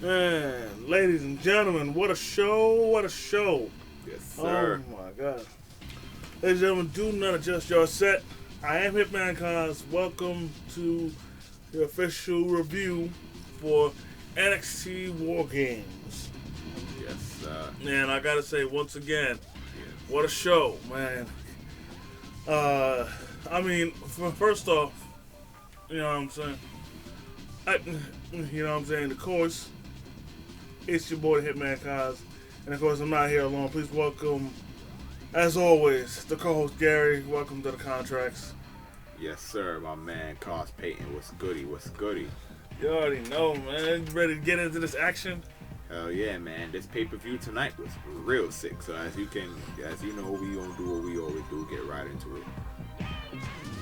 Man, ladies and gentlemen, what a show, what a show. Yes, sir. Oh my god. Ladies and gentlemen, do not adjust your set. I am Hitman Cos. Welcome to the official review for NXT War Games. Yes, sir. And I gotta say once again, Yes. what a show, man. I mean, first off, you know what I'm saying? You know what I'm saying? Of course, it's your boy Hitman Cos. And of course, I'm not here alone. Please welcome, as always, the co-host Gary. Welcome to the Contracts. Yes, sir. My man, Cos Payton. What's goody? What's goody? You already know, man. You ready to get into this action? Hell yeah, man. This pay-per-view tonight was real sick. So as you know, we gonna do what we always do. Get right into it.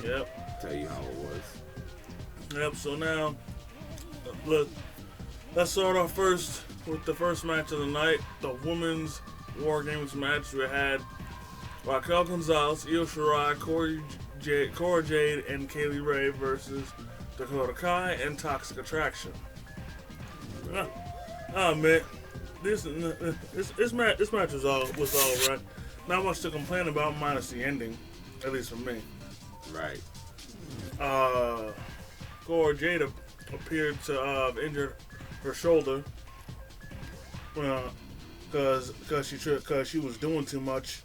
Yep. Tell you how it was. Yep. So now, let's start off first with the first match of the night, the Women's War Games match. We had Raquel Gonzalez, Io Shirai, Cora Jade, and Kaylee Ray versus Dakota Kai and Toxic Attraction. Oh man, this match was all right. Not much to complain about, minus the ending, at least for me. Right. Cora Jade appeared to have injured her shoulder, because she was doing too much.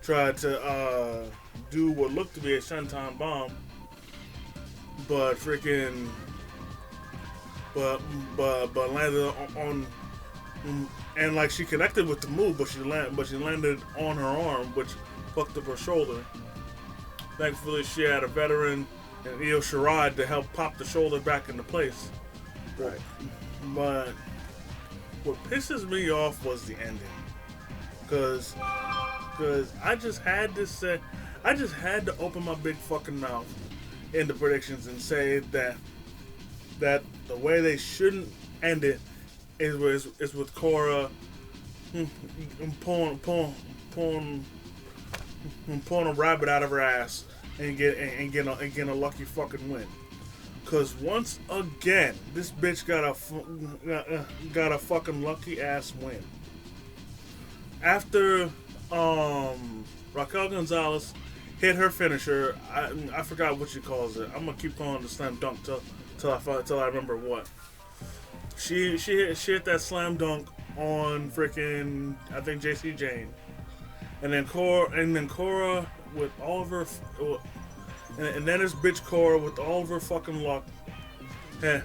Tried to do what looked to be a senton bomb, but landed on and like she connected with the move, but she landed on her arm, which fucked up her shoulder. Thankfully, she had a veteran and Io Shirai to help pop the shoulder back into place. Right. But what pisses me off was the ending, because I just had to open my big fucking mouth in the predictions and say that the way they shouldn't end it is with Cora pulling a rabbit out of her ass and getting a lucky fucking win. Cause once again, this bitch got a fucking lucky ass win. After Raquel Gonzalez hit her finisher, I forgot what she calls it. I'm gonna keep calling it the slam dunk till I remember what. She hit that slam dunk on freaking, I think, JC Jane, and then Cora with all of her, and then this bitch Cora with all of her fucking luck had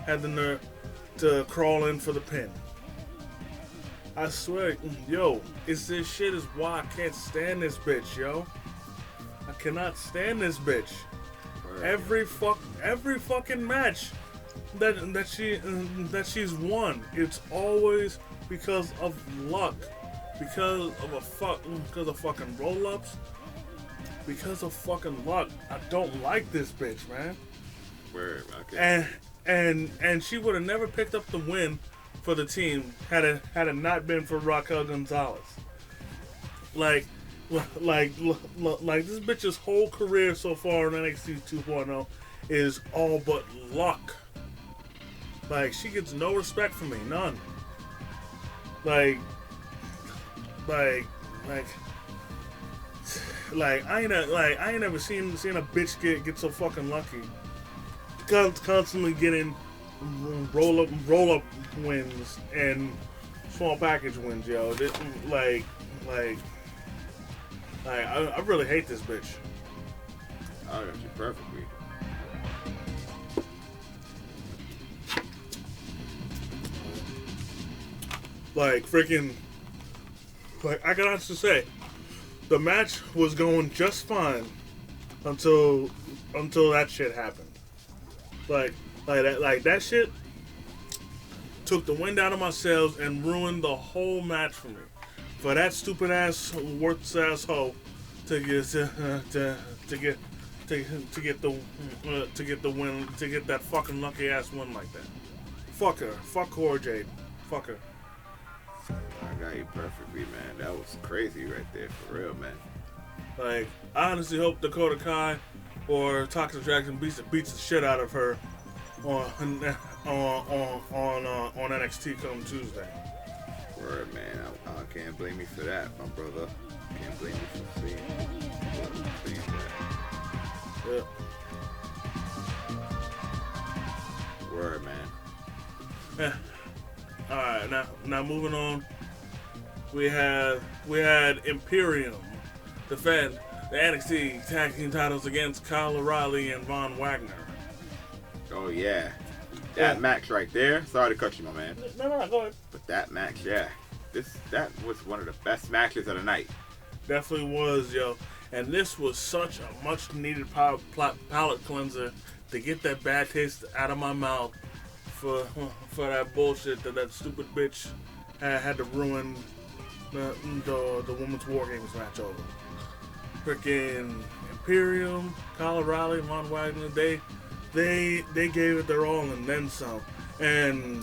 the nerve to crawl in for the pin. I swear, yo, this shit is why I can't stand this bitch, yo. I cannot stand this bitch. Right. Every fucking match that she's won, it's always because of luck, because of fucking roll-ups, because of fucking luck. I don't like this bitch, man. Word. Okay. And she would have never picked up the win for the team had it not been for Raquel Gonzalez. Like this bitch's whole career so far in NXT 2.0 is all but luck. Like, she gets no respect from me, none. Like I ain't never seen a bitch get so fucking lucky. Constantly getting roll up wins and small package wins, yo. I really hate this bitch. I got you perfectly. Like, freaking, like, I can honestly say, the match was going just fine until that shit happened. Like that shit took the wind out of my sails and ruined the whole match for me. For that stupid ass, worthless ass hoe to get the win, to get that fucking lucky ass win like that. Fuck her. Fuck Cora Jade. Fuck her. I got you perfectly, man. That was crazy right there, for real, man. Like, I honestly hope Dakota Kai or Toxic Attraction beats the shit out of her on NXT come Tuesday. Word, man. I can't blame you for that, my brother. Can't blame you for seeing that. Yeah. Word, man. Yeah. All right, now moving on. We had Imperium defend the NXT Tag Team titles against Kyle O'Reilly and Von Wagner. Oh yeah, that match right there. Sorry to cut you, my man. No, go ahead. But that match, yeah, that was one of the best matches of the night. Definitely was, yo. And this was such a much needed palate cleanser to get that bad taste out of my mouth for that bullshit that stupid bitch had to ruin the Women's War Games match over. Freaking Imperium, Kyle O'Reilly, Von Wagner, they gave it their all and then some. And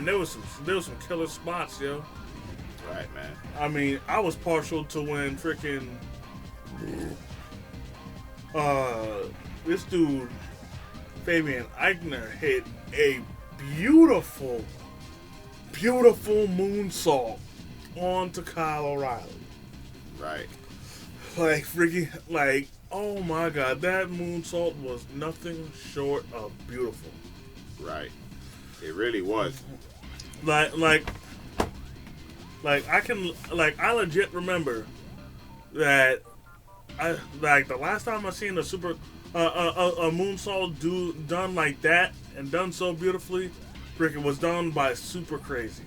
there was some killer spots, yo. Right, man. I mean, I was partial to when freaking this dude Fabian Eichner hit a beautiful moonsault onto Kyle O'Reilly. Right. Like freaking, like, oh my god, that moonsault was nothing short of beautiful. Right. It really was. Like I legit remember that the last time I seen a moonsault done like that and done so beautifully, freaking was done by Super Crazy.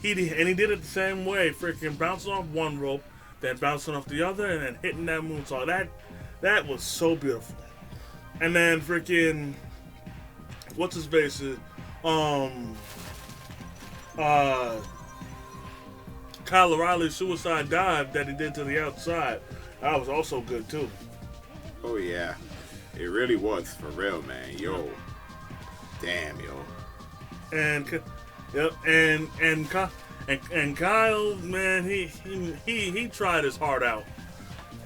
He did it the same way, freaking bouncing off one rope, then bouncing off the other, and then hitting that moonsault. That was so beautiful. And then freaking what's his face? Kyle O'Reilly's suicide dive that he did to the outside. That was also good too. Oh yeah, it really was for real, man. Yo, damn, yo. And yep, and Kyle, man, he tried his heart out.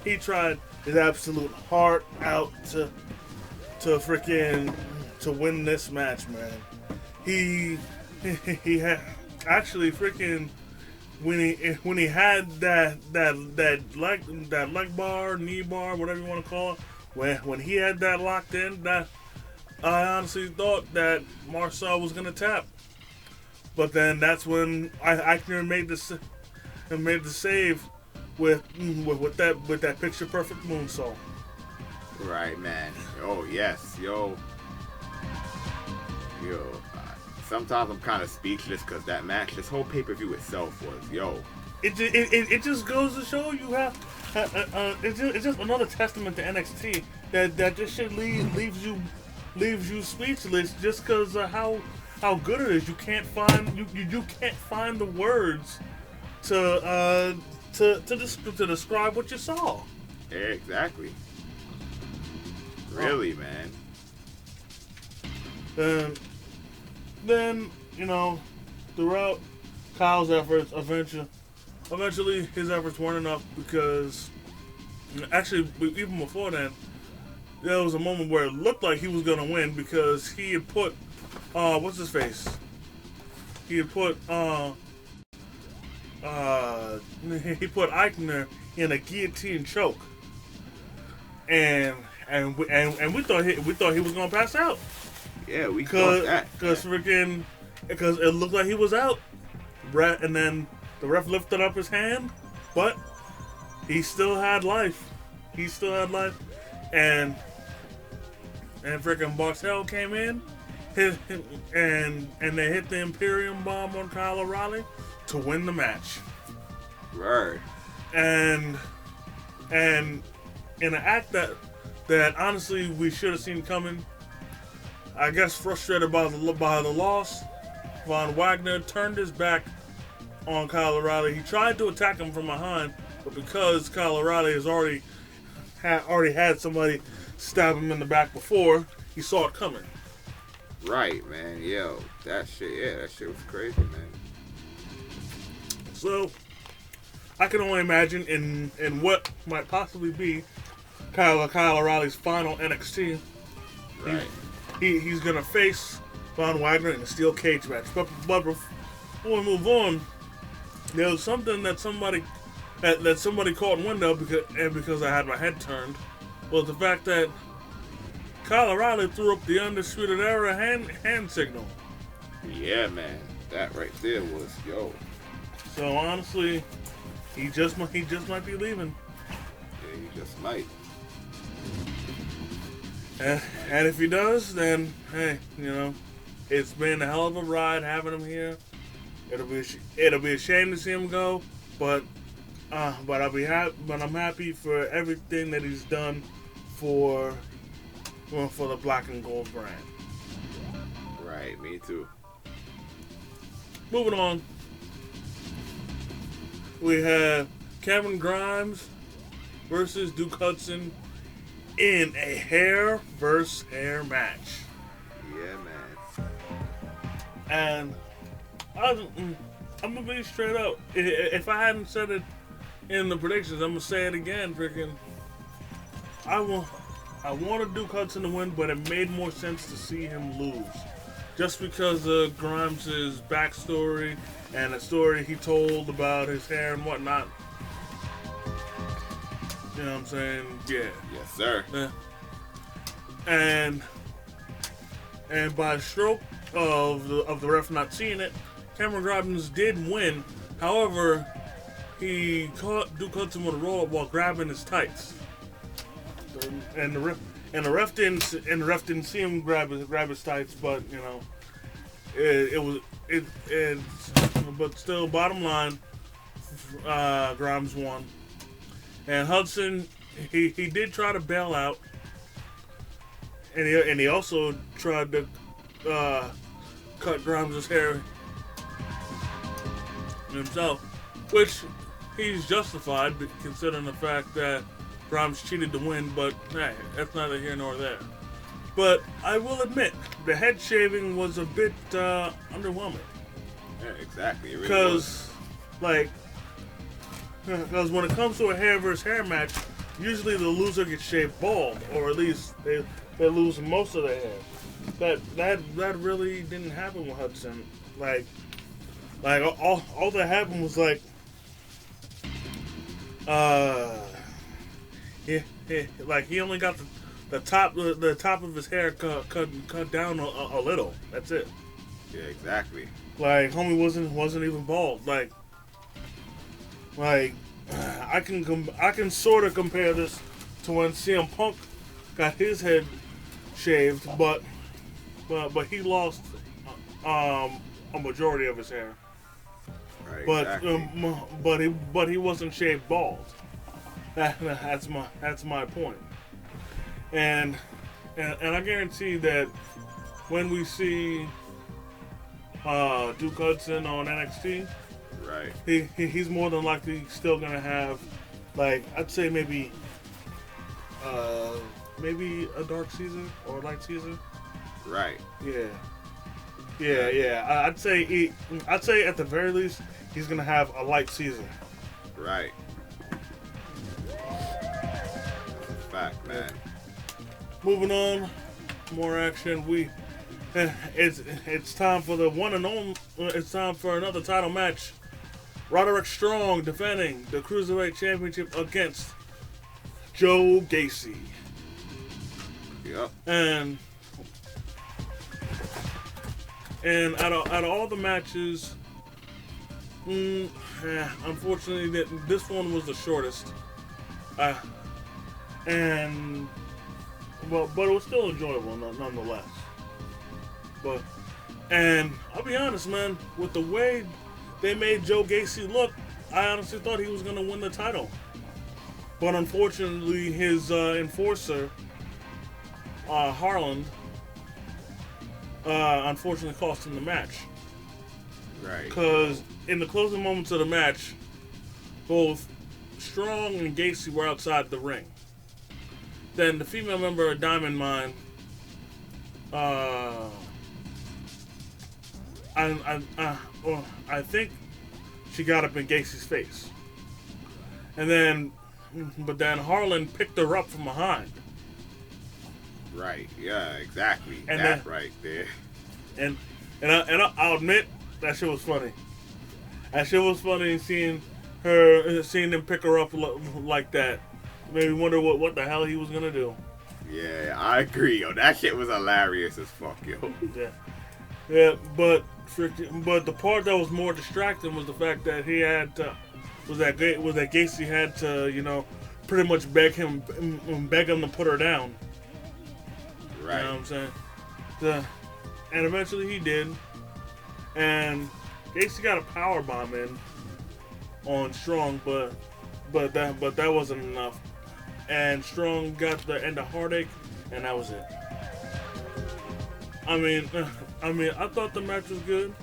He tried his absolute heart out to freaking to win this match, man. He had actually freaking when he had that leg bar, knee bar, whatever you want to call it, when he had that locked in, that I honestly thought that Marcel was gonna tap. But then that's when Eichner made the save with that picture perfect moonsault. Right, man. Oh yes, yo. Sometimes I'm kind of speechless because that match, this whole pay-per-view itself was, yo. It just goes to show you how it's just another testament to NXT that just shit leaves you speechless just because of how good it is. You can't find the words to describe what you saw. Yeah, exactly. Really, man. Then throughout Kyle's efforts, eventually his efforts weren't enough because actually even before then, there was a moment where it looked like he was gonna win because he had put what's his face? He had put he put Eichner in a guillotine choke, and we thought he was gonna pass out. Yeah, we thought that. Because it looked like he was out. And then the ref lifted up his hand, but he still had life. And freaking Boxell came in, and they hit the Imperium bomb on Kyle O'Reilly to win the match. Right. And in an act that honestly we should have seen coming, I guess frustrated by the loss, Von Wagner turned his back on Kyle O'Reilly. He tried to attack him from behind, but because Kyle O'Reilly has already had somebody stab him in the back before, he saw it coming. Right, man. Yo, that shit was crazy, man. So, I can only imagine in what might possibly be Kyle O'Reilly's final NXT. Right. He's gonna face Von Wagner in a steel cage match. But before we move on, there was something that somebody caught wind of because I had my head turned, was the fact that Kyle O'Reilly threw up the Undisputed Era hand signal. Yeah, man. That right there was, yo. So honestly, he just might be leaving. Yeah, he just might. And if he does, then hey, it's been a hell of a ride having him here. It'll be a shame to see him go, but I'm happy for everything that he's done for the Black and Gold brand. Right, me too. Moving on, we have Cameron Grimes versus Duke Hudson in a hair versus hair match. Yeah, man. And I'm gonna be straight up. If I hadn't said it in the predictions, I'm gonna say it again. Freaking, I wanted Duke Hudson to win, but it made more sense to see him lose, just because of Grimes' backstory and the story he told about his hair and whatnot. You know what I'm saying? Yeah. Yes, sir. Yeah. And by a stroke of the ref not seeing it, Cameron Grimes did win. However, he caught Duke Hudson with a roll up while grabbing his tights, and the ref didn't see him grab his tights, but but still, bottom line, Grimes won, and Hudson he did try to bail out, and he also tried to cut Grimes' hair himself, which he's justified considering the fact that Grimes cheated to win, but hey, that's neither here nor there. But I will admit, the head shaving was a bit underwhelming. Yeah, exactly. Because when it comes to a hair versus hair match, usually the loser gets shaved bald, or at least they lose most of their hair. That really didn't happen with Hudson. Like all that happened was like, he only got the top of his hair cut down a little. That's it. Yeah, exactly. Like homie wasn't even bald. Like I can sort of compare this to when CM Punk got his head shaved, but he lost a majority of his hair. Right, But exactly. but he wasn't shaved bald. That's my point. And I guarantee that when we see Duke Hudson on NXT, right, he's more than likely still gonna have, like, I'd say maybe a dark Caesar or a light Caesar. right. Yeah. I'd say at the very least he's gonna have a light Caesar. Right. Fact, man. Moving on, more action. It's time for the one and only. It's time for another title match. Roderick Strong defending the Cruiserweight Championship against Joe Gacy. Yep. And out of all the matches, unfortunately, this one was the shortest. But it was still enjoyable nonetheless. And I'll be honest, man, with the way they made Joe Gacy look, I honestly thought he was going to win the title. But unfortunately, his enforcer, Harland, unfortunately cost him the match. Right. Because in the closing moments of the match, both Strong and Gacy were outside the ring. Then the female member of Diamond Mine, I think she got up in Gacy's face, but then Harlan picked her up from behind. Right. Yeah. Exactly. And that right there. I'll admit that shit was funny. That shit was funny seeing him pick her up like that. Made me wonder what the hell he was gonna do. Yeah, I agree, yo. That shit was hilarious as fuck, yo. Yeah, but the part that was more distracting was the fact that he had to, was that Gacy had to, pretty much beg him to put her down. Right. You know what I'm saying? And eventually he did. And Gacy got a power bomb in on Strong, but that wasn't enough. And Strong got the end of Heartache, and that was it. I mean, I thought the match was good.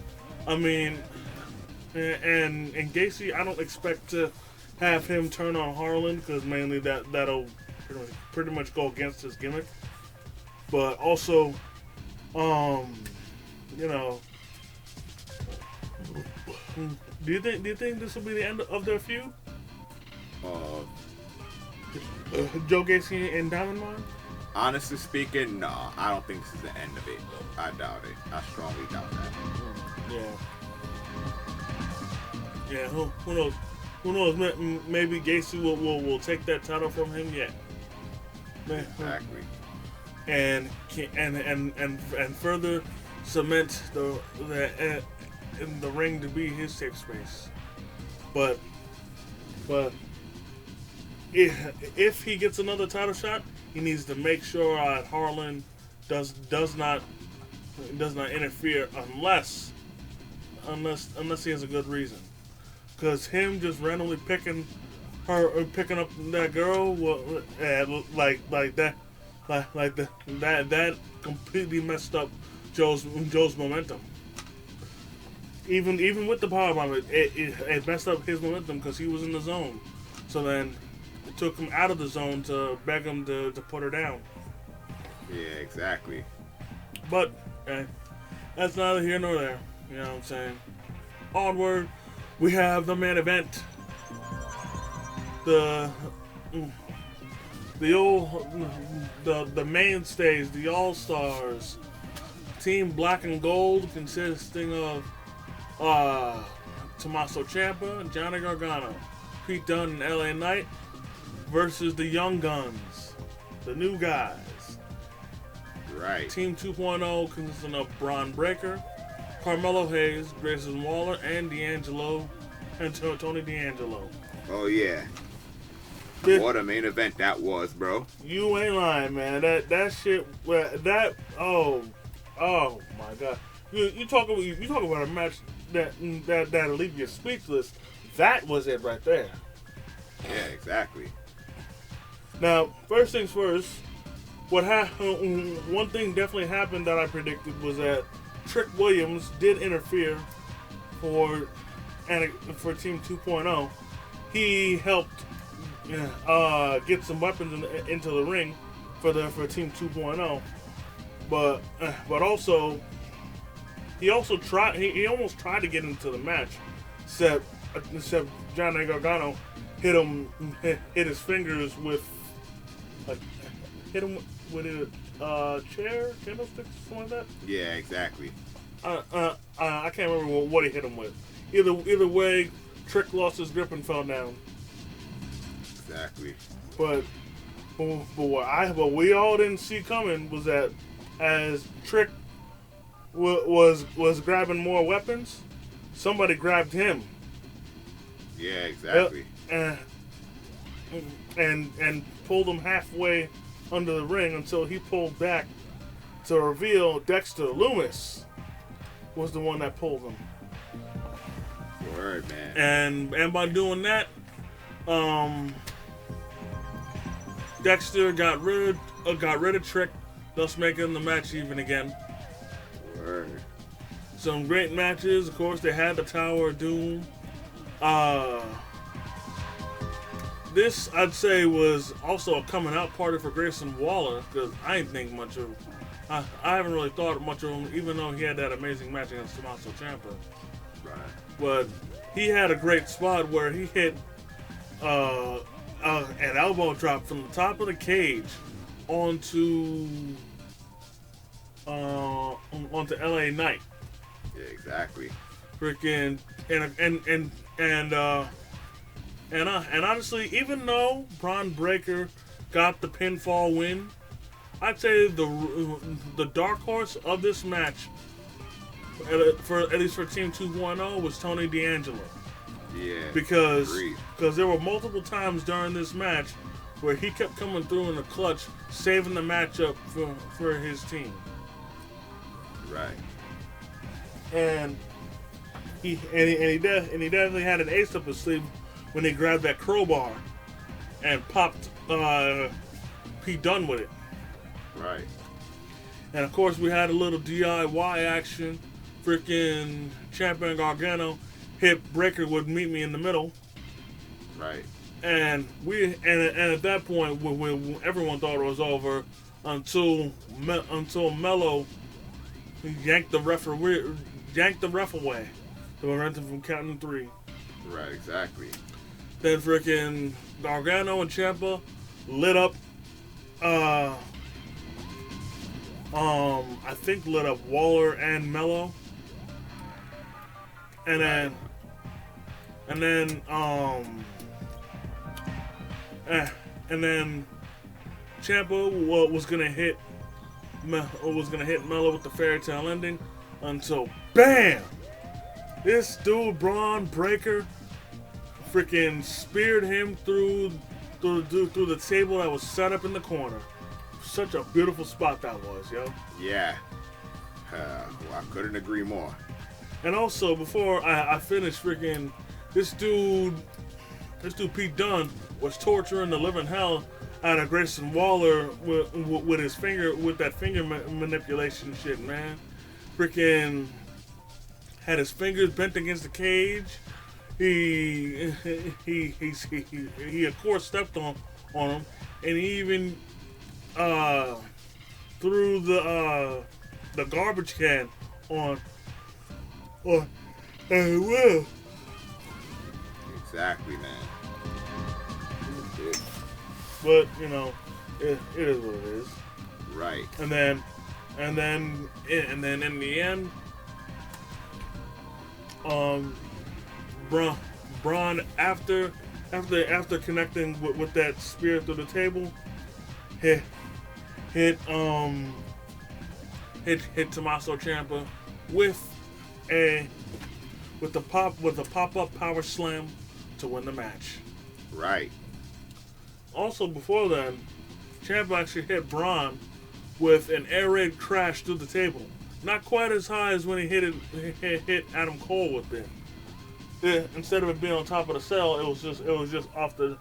I mean, and Gacy, I don't expect to have him turn on Harlan because mainly that'll pretty much go against his gimmick. But also, do you think this will be the end of their feud? Joe Gacy and Diamond Mine? Honestly speaking, no. I don't think this is the end of it. I doubt it. I strongly doubt that. Yeah, who knows? Who knows? Maybe Gacy will take that title from him yet. Exactly. And further cement in the ring to be his safe space. But if he gets another title shot, he needs to make sure Harlan does not interfere unless he has a good reason. Because him just randomly picking up that girl, that completely messed up Joe's momentum. Even with the powerbomb, it messed up his momentum because he was in the zone. So then it took him out of the zone to beg him to put her down. Yeah, exactly. But that's neither here nor there. You know what I'm saying? Onward, we have the main event. The mainstays, the All-Stars, Team Black and Gold, consisting of Tommaso Ciampa, Johnny Gargano, Pete Dunne, and LA Knight, versus the Young Guns, the new guys. Right. Team 2.0 consisting of Braun Breaker, Carmelo Hayes, Grayson Waller, and Tony D'Angelo. Oh yeah. What a main event that was, bro. You ain't lying, man. That shit. Oh my god. You talk about a match that'll leave you speechless. That was it right there. Yeah, exactly. Now, first things first. One thing definitely happened that I predicted was that Trick Williams did interfere for Team 2.0. He helped get some weapons into the ring for Team 2.0, but also he almost tried to get into the match, except Johnny Gargano hit his fingers with a chair, candlestick, something like that. Yeah, exactly. I can't remember what he hit him with. Either way, Trick lost his grip and fell down. Exactly. But what we all didn't see coming was that as Trick was grabbing more weapons, somebody grabbed him. Yeah, exactly. And pulled him halfway under the ring until he pulled back to reveal Dexter Loomis was the one that pulled him. Word, man. And by doing that, Dexter got rid of Trick, thus making the match even again. Word. Some great matches. Of course, they had the Tower of Doom. This, I'd say, was also a coming out party for Grayson Waller, because I ain't think much of him. I haven't really thought much of him, even though he had that amazing match against Tommaso Ciampa. Right. But he had a great spot where he hit an elbow drop from the top of the cage onto onto LA Knight. Yeah, exactly. Freaking and honestly, even though Braun Breaker got the pinfall win, I'd say the dark horse of this match, at least for Team 2.0, was Tony D'Angelo. Yeah. Because Agreed. there were multiple times during this match where he kept coming through in the clutch, saving the matchup for his team. Right. And he definitely had an ace up his sleeve when he grabbed that crowbar and popped Pete Dunne with it. Right. And of course we had a little DIY action. Freaking Ciampa and Gargano hit Breaker would meet me in the middle. Right. And at that point, when everyone thought it was over, until Mello yanked the ref away to prevent him from counting 3. Right. Exactly. Then freaking Gargano and Ciampa lit up. I think lit up Waller and Mello. And then Ciampa was gonna hit Mello with the fairy tale ending until BAM! This dude Braun Breaker freaking speared him through the table that was set up in the corner. Such a beautiful spot that was, yo. Yeah. Well, I couldn't agree more. And also, before I finish, freaking this dude Pete Dunne was torturing the living hell out of Grayson Waller with his finger, with that finger manipulation shit, man. Freaking had his fingers bent against the cage. He of course stepped on him, and he even threw the garbage can on Will. Exactly, man. But you know, it is what it is. Right. And then in the end, Braun after connecting with that spear through the table, hit Tommaso Ciampa with a pop-up power slam to win the match. Right. Also, before then, Ciampa actually hit Braun with an air raid crash through the table. Not quite as high as when he hit Adam Cole with it. Instead of it being on top of the cell, it was just off the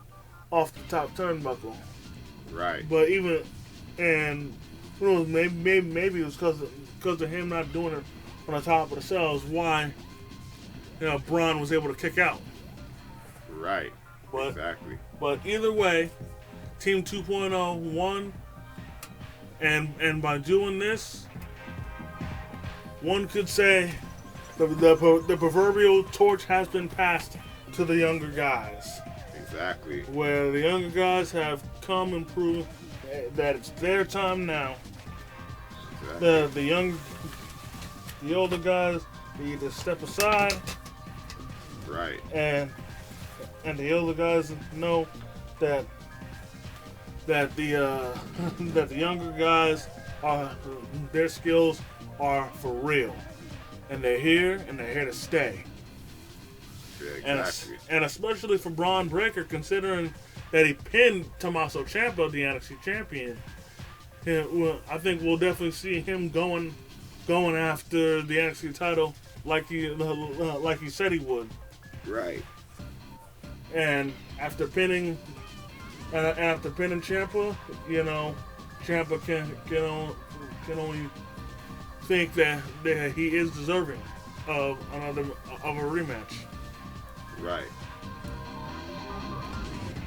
top turnbuckle. Right. But even, and who knows, maybe it was because of him not doing it on the top of the cell is why, you know, Braun was able to kick out. Right. Exactly. But either way, Team 2.0 won, and by doing this, one could say the proverbial torch has been passed to the younger guys. Exactly. Where the younger guys have come and proved that it's their time now. Exactly. The older guys need to step aside. Right. And the older guys know that the younger guys their skills are for real, and they're here to stay. Yeah, exactly. And especially for Braun Breaker, considering that he pinned Tommaso Ciampa, the NXT champion. Yeah, well, I think we'll definitely see him going after the NXT title like he said he would. Right. And after pinning Ciampa, you know, Ciampa can only think that he is deserving of a rematch. Right.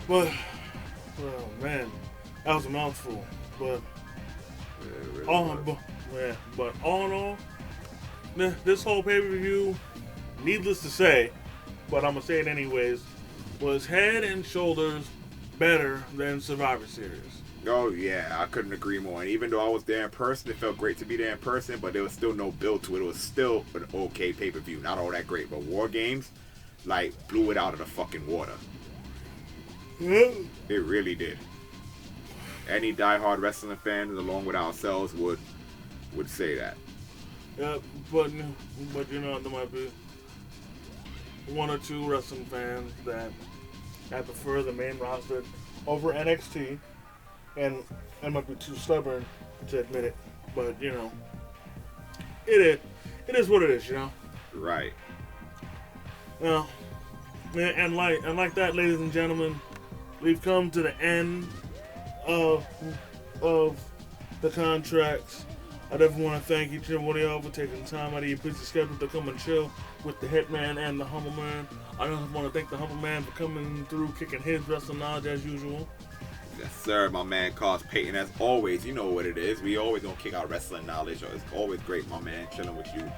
But, oh man, that was a mouthful. But Yeah, but all in all, this whole pay-per-view, needless to say, but I'm gonna say it anyways, was head and shoulders better than Survivor Series. Oh yeah, I couldn't agree more. And even though I was there in person, it felt great to be there in person, but there was still no build to it. It was still an okay pay-per-view, not all that great. But War Games, like, blew it out of the fucking water. It really did. Any diehard wrestling fans, along with ourselves, would say that. Yeah, but you know, there might be one or two wrestling fans that prefer the main roster over NXT, and I might be too stubborn to admit it, but you know, it is what it is, you know. Right. Well, and like that, ladies and gentlemen, we've come to the end of the contracts. I definitely want to thank each and one of y'all for taking time out of your busy schedule to come and chill with the Hitman and the Humble Man. I just want to thank the Humble Man for coming through, kicking his wrestling knowledge as usual. Yes, sir. My man, Cos Payton, as always. You know what it is. We always gonna kick our wrestling knowledge. It's always great, my man, chilling with you,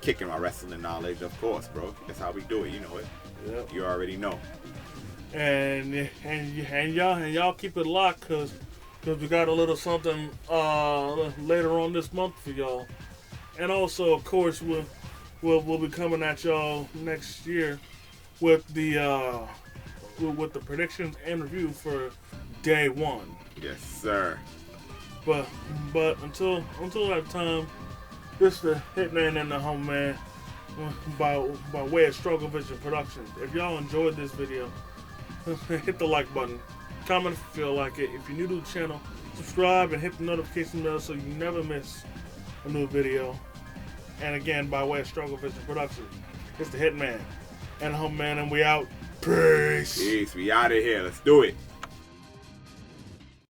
kicking my wrestling knowledge. Of course, bro. That's how we do it. You know it. Yep. You already know. And y'all keep it locked, cause we got a little something later on this month for y'all. And also, of course, we'll be coming at y'all next year with the predictions and review for day one. Yes, sir. But until that time, this is the Hitman and the Humble Man by way of Struggle Vision Productions. If y'all enjoyed this video, hit the like button. Comment if you feel like it. If you're new to the channel, subscribe and hit the notification bell so you never miss a new video. And again, by way of Struggle Vision Productions, it's the Hitman and the Humble Man, and we out. Peace. Peace. We out of here. Let's do it.